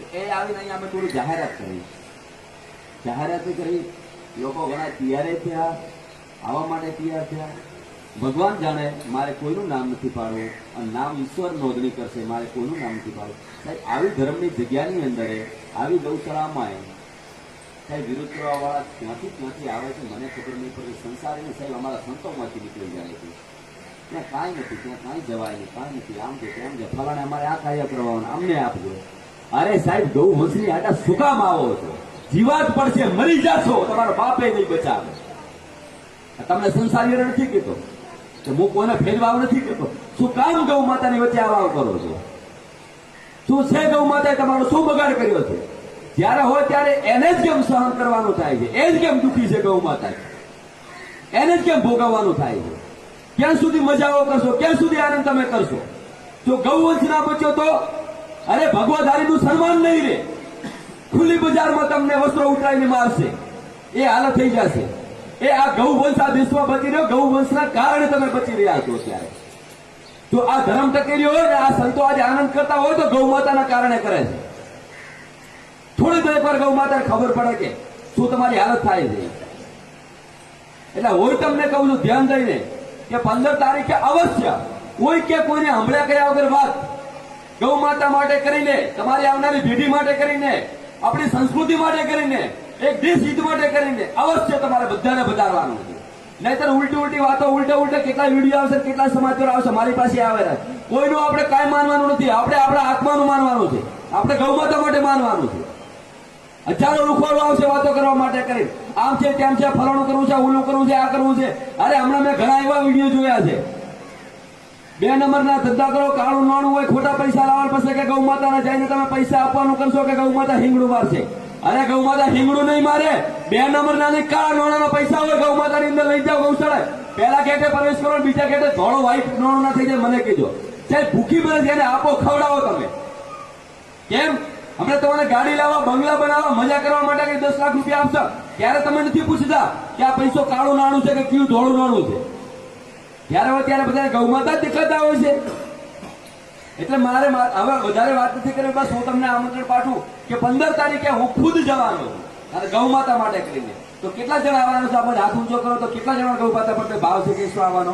એ આવીને અહીંયા અમે થોડી જાહેરાત કરી લોકો ઘણા તૈયાર થયા, આવવા માટે તૈયાર થયા. ભગવાન જાણે મારે કોઈનું નામ નથી પાડવું અને નામ ઈશ્વર નોંધણી કરશે, મારે કોઈનું નામ નથી પાડવું. સાહેબ આવી ધર્મની જગ્યાની અંદર આવી ગૌશાળામાં સાહેબ વિરોધ કરવા વાળા ક્યાંથી આવે છે મને ખબર નહીં પડતી. સંસારીને સાહેબ અમારા સંતોમાંથી નીકળી જાય છે. ત્યાં કાંઈ નથી, ત્યાં કાંઈ જવાય નહીં, કાંઈ નથી. આમ છે તેમ છે, ફલાણે અમારે આ કાર્ય કરવાનું, અમને આપજો. અરે સાહેબ ગૌ વંશની આટા શું કામ આવો છો? જીવાત પડશે, મરી જાશો, તમારો બાપે નહીં બચાવે. તમને સંસારી નથી કહેતો કે હું કોઈને ભેદભાવ નથી કહેતો. શું કામ ગૌ માતાની વચ્ચે આવા કરો છો? શું છે ગૌ માતાએ તમારો શું બગાડ કર્યો છે? જયારે હોય ત્યારે એને જ કેમ સહન કરવાનું થાય છે? એ જ કેમ દુઃખી છે ગૌ માતા? એને જ કેમ ભોગવવાનું થાય છે? ક્યાં સુધી મજાઓ કરશો? ક્યાં સુધી આનંદ તમે કરશો? જો ગૌવંશ ના બચ્યો તો અરે ભગવાધારીનું સન્માન નહીં રે, ખુલ્લી બજારમાં તમને વસ્ત્રો ઉતરાઈને મારશે, એ હાલત થઈ જશે. એ આ ગૌવંશ આ દેશમાં બચી રહ્યો, ગૌવંશના કારણે તમે બચી રહ્યા છો. ત્યારે જો આ ધર્મ ટકી રહ્યો હોય ને આ સંતો આજે આનંદ કરતા હોય તો ગૌ માતાના કારણે કરે છે. થોડી તો એકવાર ગૌ માતાને ખબર પડે કે શું તમારી હાલત થાય છે. એટલે હું તમને કહું છું ધ્યાન દઈને કે 15 તારીખે અવશ્ય કોઈ કે કોઈને હમણાં કર્યા વગર વાત ગૌ માતા માટે કરીને, તમારી આવનારી પેઢી માટે કરીને, આપણી સંસ્કૃતિ માટે કરીને, એક દેશ હિત માટે કરીને અવશ્ય તમારે બધાને વધારવાનું છે. નહીતર ઉલટી વાતો, ઉલટા કેટલા વિડીયો આવશે, કેટલા સમાચાર આવશે મારી પાસે આવે. કોઈનું આપણે કાંઈ માનવાનું નથી. આપણે આપણા આત્માનું માનવાનું છે, આપણે ગૌ માતા માટે માનવાનું છે. હજારો રૂખવાળો આવશે વાતો કરવા માટે કરી, આમ છે તેમ છે, ફલાણું કરવું છે, ઓલું કરવું છે, આ કરવું છે. અરે હમણાં મેં ઘણા એવા વિડીયો જોયા છે. 2 નંબરના ધંધા કરો, કાળું નાણું હોય, ખોટા પૈસા લાવવા પછી કે ગૌ માતાને જઈને તમે પૈસા આપવાનું કરશો કે ગૌ માતા હિંગડું મારશે. અરે ગૌ માતા હિંગડું નહીં મારે. 2 નંબરના નહીં, કાળા નાણાના પૈસા હોય ગૌ માતાની અંદર લઈ જાઓ ગૌશાળા. પહેલા ગેટે પ્રવેશ કરો, બીજા ગેટે ધોળો વ્હાઈટ નાણું ના થઈ જાય મને કહેજો. સાહેબ ભૂખી બને છે એને આપો, ખવડાવો તમે. કેમ હમણાં તમારે ગાડી લાવવા, બંગલા બનાવવા, મજા કરવા માટે કઈ 10 લાખ રૂપિયા આપશો, ત્યારે તમે નથી પૂછતા કે આ પૈસો કાળું નાણું છે કે કયું ધોળું નાણું છે. ત્યારે હોય ત્યારે બધા ગૌ માતા જ દેખાતા હોય છે. એટલે મારે હવે વધારે વાત નથી કરી. બસ હું તમને આમંત્રણ પાઠવું કે 15 તારીખે હું ખુદ જવાનો છું અને ગૌ માતા માટે કરીને. તો કેટલા જણા આવવાનો છે? આપણે હાથ ઊંચો કરો તો કેટલા જણા ગૌ માતા પર ભાવ છે કે શું આવવાનો?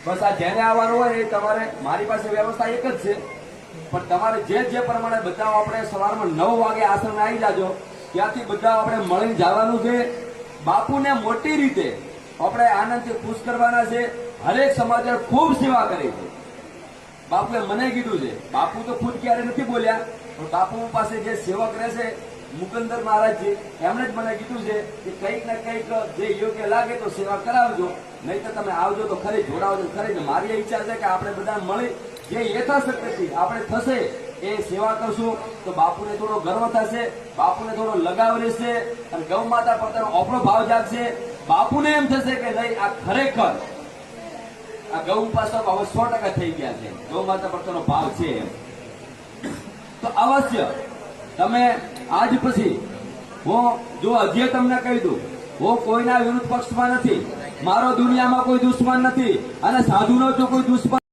બસ આ જેને આવવાનું હોય એ તમારે, મારી પાસે વ્યવસ્થા એક જ છે, પણ તમારે જે પ્રમાણે બધા આપણે સવારમાં 9 વાગે આશ્રમે આવી જાજો. ત્યાંથી બધા આપણે મળીને જવાનું છે. બાપુને મોટી રીતે આપણે આનંદથી ખુશ કરવાના છે. હરેક સમાજે ખૂબ સેવા કરી છે. બાપુએ મને કીધું છે, બાપુ તો ખુદ ક્યારે નથી બોલ્યા, પણ બાપુ પાસે જે સેવક રહેશે મુકંદર મહારાજજી, એમણે જ મને કીધું છે કે કંઈક ને કંઈક જે યોગ્ય લાગે તો સેવા કરાવજો, નહીં તો તમે આવજો તો ખરી, જોડાવજો ખરી. મારી ઈચ્છા છે કે આપણે બધા મળી જે યથાશક્તિ આપણે થશે એ સેવા કરશું તો બાપુને થોડો ગર્વ થશે, બાપુને થોડો લગાવ રહેશે અને ગૌ માતા પ્રત્યેનો આપણો ભાવ જાગશે. બાપુને એમ થશે કે નહીં આ ખરેખર આ ગૌ ઉપાસક હવે 100% થઈ ગયા છે, ગૌ માતા પ્રત્યેનો ભાવ છે. તો અવશ્ય તમે આજ પછી, હું જો હજી તમને કહી દઉં, હું કોઈના વિરુદ્ધ પક્ષમાં નથી, મારો દુનિયામાં કોઈ દુશ્મન નથી અને સાધુનો તો કોઈ દુશ્મન